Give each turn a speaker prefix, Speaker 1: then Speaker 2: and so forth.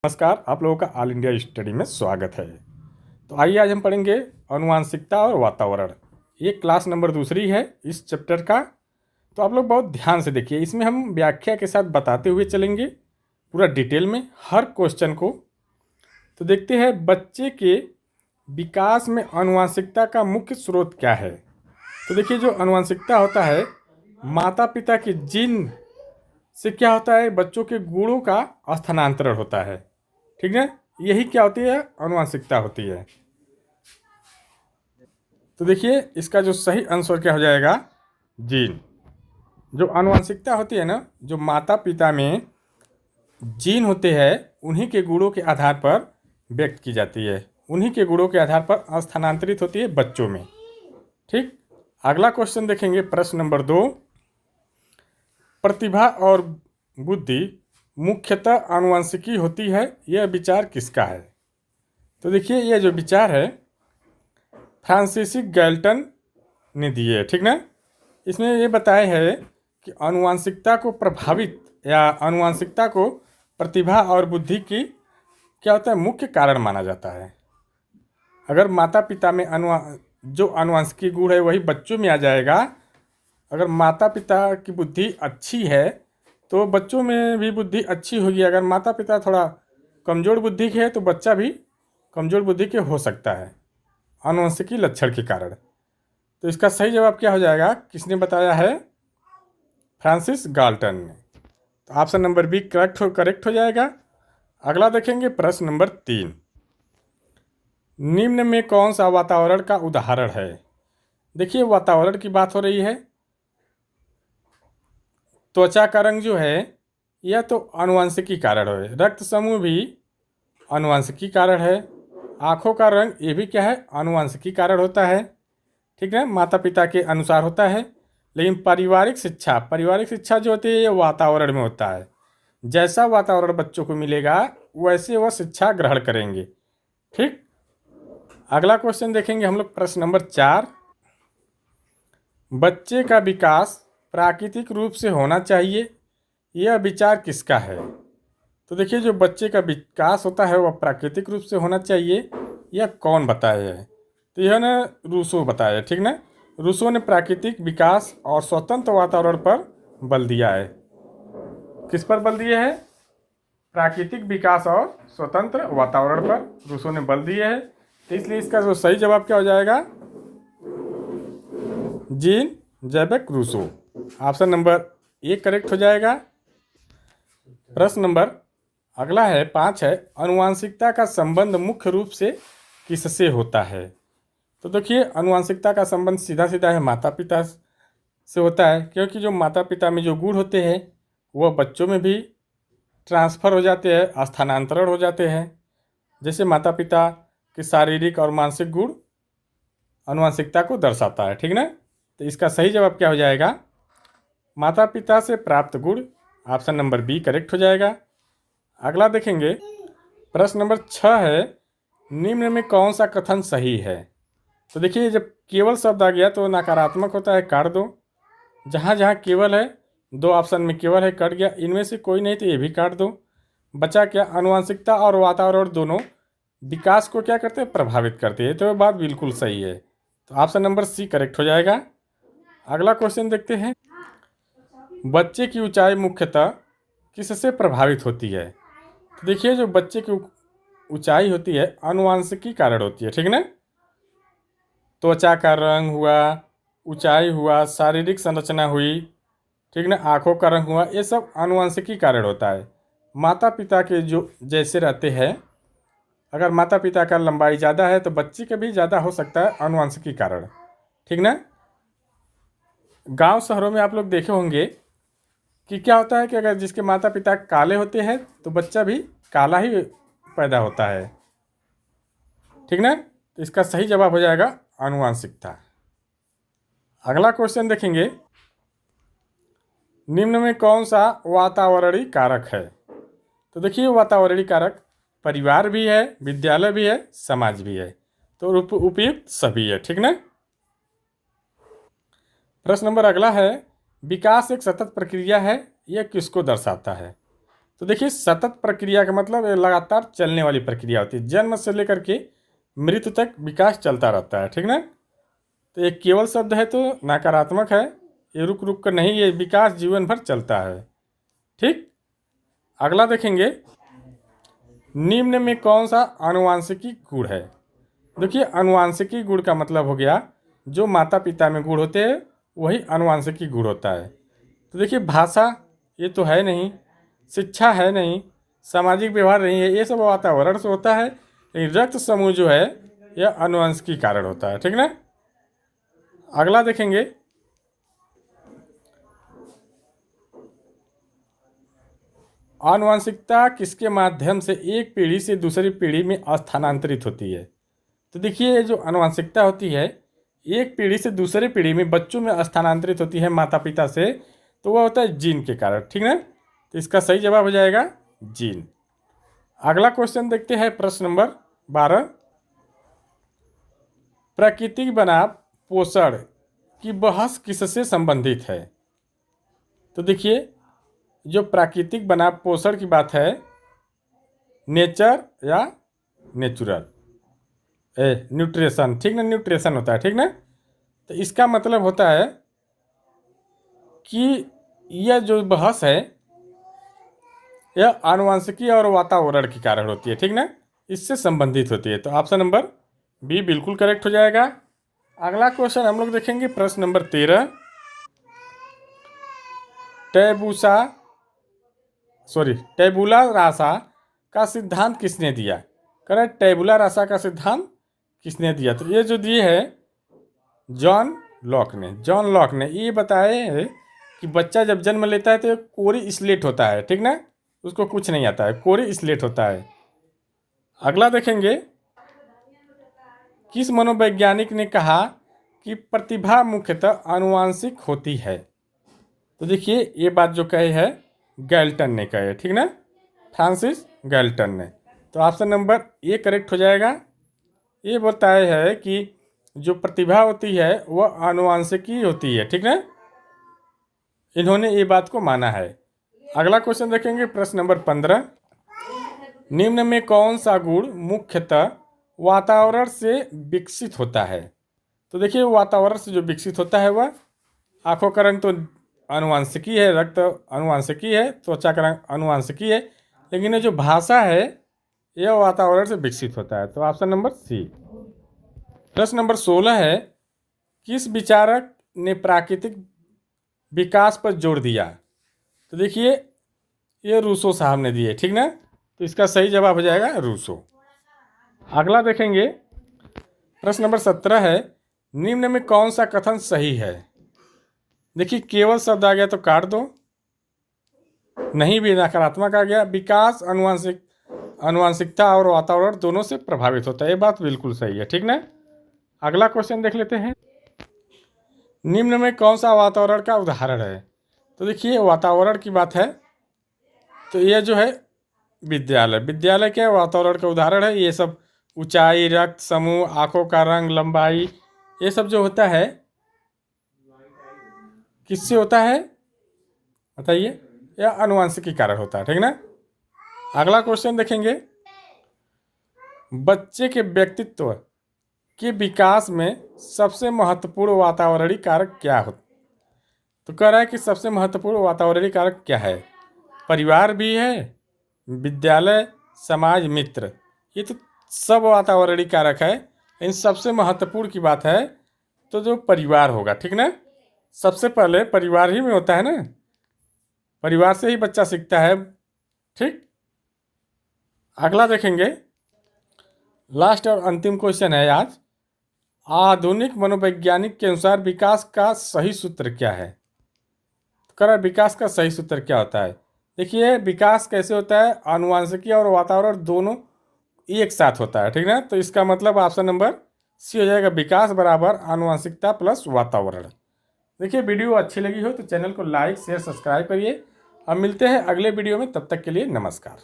Speaker 1: नमस्कार, आप लोगों का ऑल इंडिया स्टडी में स्वागत है। तो आइए आज हम पढ़ेंगे आनुवांशिकता और वातावरण। ये क्लास नंबर दूसरी है इस चैप्टर का। तो आप लोग बहुत ध्यान से देखिए, इसमें हम व्याख्या के साथ बताते हुए चलेंगे पूरा डिटेल में हर क्वेश्चन को। तो देखते हैं बच्चे के विकास में आनुवांशिकता का मुख्य स्रोत क्या है। तो देखिए, जो आनुवांशिकता होता है माता पिता के जीन से क्या होता है, बच्चों के गुणों का स्थानांतरण होता है। ठीक है, यही क्या होती है, आनुवांशिकता होती है। तो देखिए, इसका जो सही आंसर क्या हो जाएगा, जीन। जो आनुवांशिकता होती है ना, जो माता पिता में जीन होते हैं उन्हीं के गुणों के आधार पर व्यक्त की जाती है, उन्हीं के गुणों के आधार पर स्थानांतरित होती है बच्चों में। ठीक, अगला क्वेश्चन देखेंगे, प्रश्न नंबर 2। प्रतिभा और बुद्धि मुख्यतः आनुवंशिकी होती है, यह विचार किसका है। तो देखिए, यह जो विचार है फ्रांसीस गैल्टन ने दिए है। ठीक ना, इसमें ये बताया है कि आनुवंशिकता को प्रभावित या आनुवंशिकता को प्रतिभा और बुद्धि की क्या होता है, मुख्य कारण माना जाता है। अगर माता पिता में जो आनुवंशिकी गुण है वही बच्चों में आ जाएगा। अगर माता पिता की बुद्धि अच्छी है तो बच्चों में भी बुद्धि अच्छी होगी। अगर माता पिता थोड़ा कमज़ोर बुद्धि के है तो बच्चा भी कमज़ोर बुद्धि के हो सकता है आनुवंशिकी लक्षण के कारण। तो इसका सही जवाब क्या हो जाएगा, किसने बताया है, फ्रांसिस गाल्टन ने। तो ऑप्शन नंबर बी करेक्ट हो जाएगा। अगला देखेंगे, प्रश्न नंबर 3। निम्न में कौन सा वातावरण का उदाहरण है। देखिए, वातावरण की बात हो रही है। त्वचा का रंग जो है यह तो आनुवंशिकी कारण है, रक्त समूह भी आनुवंशिकी कारण है, आँखों का रंग ये भी क्या है, आनुवंशिकी कारण होता है। ठीक है, माता पिता के अनुसार होता है। लेकिन पारिवारिक शिक्षा जो होती है ये वातावरण में होता है। जैसा वातावरण बच्चों को मिलेगा वैसे वह शिक्षा ग्रहण करेंगे। ठीक, अगला क्वेश्चन देखेंगे हम लोग, प्रश्न नंबर 4। बच्चे का विकास प्राकृतिक रूप से होना चाहिए, यह विचार किसका है। तो देखिए, जो बच्चे का विकास होता है वह प्राकृतिक रूप से होना चाहिए, यह कौन बताया है। तो यह ना रूसो बताया। ठीक ना, रूसो ने प्राकृतिक विकास और स्वतंत्र वातावरण पर बल दिया है। किस पर बल दिया है, प्राकृतिक विकास और स्वतंत्र वातावरण पर रूसो ने बल दिया है। तो इसलिए इसका जो सही जवाब क्या हो जाएगा, जीन जैबक Rousseau. Option number A correct हो जाएगा। प्रश्न नंबर अगला है 5 है, आनुवंशिकता का संबंध मुख्य रूप से किससे होता है। तो देखिए, आनुवंशिकता का संबंध सीधा सीधा है माता पिता से होता है, क्योंकि जो माता पिता में जो गुण होते हैं वह बच्चों में भी ट्रांसफ़र हो जाते हैं, स्थानांतरण हो जाते हैं। जैसे माता पिता के शारीरिक और मानसिक गुण आनुवंशिकता को दर्शाता है। ठीक ना, तो इसका सही जवाब क्या हो जाएगा, माता पिता से प्राप्त गुण। ऑप्शन नंबर बी करेक्ट हो जाएगा। अगला देखेंगे, प्रश्न नंबर 6 है, निम्न में कौन सा कथन सही है। तो देखिए, जब केवल शब्द आ गया तो नकारात्मक होता है, काट दो। जहाँ जहाँ केवल है, 2 ऑप्शन में केवल है, कट गया। इनमें से कोई नहीं तो ये भी काट दो। बचा क्या, आनुवंशिकता और वातावरण दोनों विकास को क्या करते हैं, प्रभावित करते हैं। तो ये बात बिल्कुल सही है। तो ऑप्शन नंबर सी करेक्ट हो जाएगा। अगला क्वेश्चन देखते हैं, बच्चे की ऊंचाई मुख्यतः किससे प्रभावित होती है। तो देखिए, जो बच्चे की ऊंचाई होती है आनुवंशिकी कारण होती है। ठीक ना, त्वचा का रंग हुआ, ऊंचाई हुआ, शारीरिक संरचना हुई, ठीक ना, आँखों का रंग हुआ, ये सब आनुवंशिकी कारण होता है। माता पिता के जो जैसे रहते हैं, अगर माता पिता का लंबाई ज़्यादा है तो बच्चे का भी ज़्यादा हो सकता है आनुवंशिकी कारण। ठीक ना, गांव शहरों में आप लोग देखे होंगे कि क्या होता है कि अगर जिसके माता पिता काले होते हैं तो बच्चा भी काला ही पैदा होता है। ठीक ना, तो इसका सही जवाब हो जाएगा आनुवंशिकता। अगला क्वेश्चन देखेंगे, निम्न में कौन सा वातावरणीय कारक है। तो देखिए, वातावरणीय कारक परिवार भी है, विद्यालय भी है, समाज भी है। तो उपयुक्त सभी है। ठीक ना, प्रश्न नंबर अगला है, विकास एक सतत प्रक्रिया है, यह किसको दर्शाता है। तो देखिए सतत प्रक्रिया का मतलब ये लगातार चलने वाली प्रक्रिया होती है। जन्म से लेकर के मृत्यु तक विकास चलता रहता है, ठीक ना। तो ये केवल शब्द है तो नकारात्मक है, ये रुक रुक कर नहीं, ये विकास जीवन भर चलता है, ठीक। अगला देखेंगे, निम्न में कौन सा आनुवांशिकी गुण है। देखिए आनुवांशिकी गुण का मतलब हो गया जो माता पिता में गुण होते हैं वही आनुवांशिकी गुण होता है। तो देखिए भाषा ये तो है नहीं, शिक्षा है नहीं, सामाजिक व्यवहार नहीं है, ये सब वातावरण से होता है। लेकिन रक्त समूह जो है यह आनुवंशिकी कारण होता है, ठीक ना। अगला देखेंगे, आनुवंशिकता किसके माध्यम से एक पीढ़ी से दूसरी पीढ़ी में स्थानांतरित होती है। तो देखिए ये जो आनुवंशिकता होती है एक पीढ़ी से दूसरी पीढ़ी में बच्चों में स्थानांतरित होती है माता पिता से, तो वह होता है जीन के कारण, ठीक ना। तो इसका सही जवाब हो जाएगा जीन। अगला क्वेश्चन देखते हैं, प्रश्न नंबर 12, प्राकृतिक बनाम पोषण की बहस किससे संबंधित है। तो देखिए जो प्राकृतिक बनाम पोषण की बात है, नेचर या नेचुरल, न्यूट्रिशन, ठीक ना, न्यूट्रिशन होता है, ठीक ना। तो इसका मतलब होता है कि यह जो बहस है यह आनुवंशिकी और वातावरण के कारण होती है, ठीक ना, इससे संबंधित होती है। तो ऑप्शन नंबर बी बिल्कुल करेक्ट हो जाएगा। अगला क्वेश्चन हम लोग देखेंगे, प्रश्न नंबर 13, टैबुला रासा का सिद्धांत किसने दिया। करेक्ट, टैबुला रासा का सिद्धांत किसने दिया। तो ये जो दिए है जॉन लॉक ने ये बताए है कि बच्चा जब जन्म लेता है तो एक कोरी स्लेट होता है, ठीक ना, उसको कुछ नहीं आता है, कोरी स्लेट होता है। अगला देखेंगे, किस मनोवैज्ञानिक ने कहा कि प्रतिभा मुख्यतः आनुवांशिक होती है। तो देखिए ये बात जो कही है गैल्टन ने कही है, ठीक ना, फ्रांसिस गैल्टन ने। तो ऑप्शन नंबर ए करेक्ट हो जाएगा। ये बताया है कि जो प्रतिभा होती है वह आनुवांशिकी होती है, ठीक ना, इन्होंने ये बात को माना है। अगला क्वेश्चन देखेंगे, प्रश्न नंबर 15, निम्न में कौन सा गुण मुख्यतः वातावरण से विकसित होता है। तो देखिए वातावरण से जो विकसित होता है वह आँखों का रंग तो आनुवांशिकी है, रक्त आनुवांशिकी है, त्वचा का रंग आनुवांशिकी है, लेकिन ये जो भाषा है यह वातावरण से विकसित होता है। तो ऑप्शन नंबर सी। प्रश्न नंबर 16 है, किस विचारक ने प्राकृतिक विकास पर जोर दिया। तो देखिए ये रूसो साहब ने दिए, ठीक ना, तो इसका सही जवाब हो जाएगा रूसो। अगला देखेंगे, प्रश्न नंबर 17 है, निम्न में कौन सा कथन सही है। देखिए केवल शब्द आ गया तो काट दो, नहीं भी नकारात्मक आ गया, विकास आनुवांशिकता और वातावरण दोनों से प्रभावित होता है, ये बात बिल्कुल सही है, ठीक ना। अगला क्वेश्चन देख लेते हैं, निम्न में कौन सा वातावरण का उदाहरण है। तो देखिए वातावरण की बात है तो यह जो है विद्यालय के वातावरण का उदाहरण है। ये सब ऊंचाई, रक्त समूह, आंखों का रंग, लंबाई, ये सब जो होता है किससे होता है बताइए, यह आनुवंशिकी कारण होता है, ठीक ना। अगला क्वेश्चन देखेंगे, बच्चे के व्यक्तित्व के विकास में सबसे महत्वपूर्ण वातावरणीय कारक क्या हो। तो कह रहा है कि सबसे महत्वपूर्ण वातावरणीय कारक क्या है, परिवार भी है, विद्यालय, समाज, मित्र, ये तो सब वातावरणीय कारक है, इन सबसे महत्वपूर्ण की बात है तो जो परिवार होगा, ठीक ना, सबसे पहले परिवार ही में होता है ना, परिवार से ही बच्चा सीखता है, ठीक। अगला देखेंगे, लास्ट और अंतिम क्वेश्चन है आज, आधुनिक मनोवैज्ञानिक के अनुसार विकास का सही सूत्र क्या है। तो कह रहा है विकास का सही सूत्र क्या होता है। देखिए विकास कैसे होता है, आनुवंशिकी और वातावरण दोनों एक साथ होता है, ठीक ना। तो इसका मतलब ऑप्शन नंबर सी हो जाएगा, विकास बराबर आनुवंशिकता प्लस वातावरण। देखिए वीडियो अच्छी लगी हो तो चैनल को लाइक शेयर सब्सक्राइब करिए। अब मिलते हैं अगले वीडियो में, तब तक के लिए नमस्कार।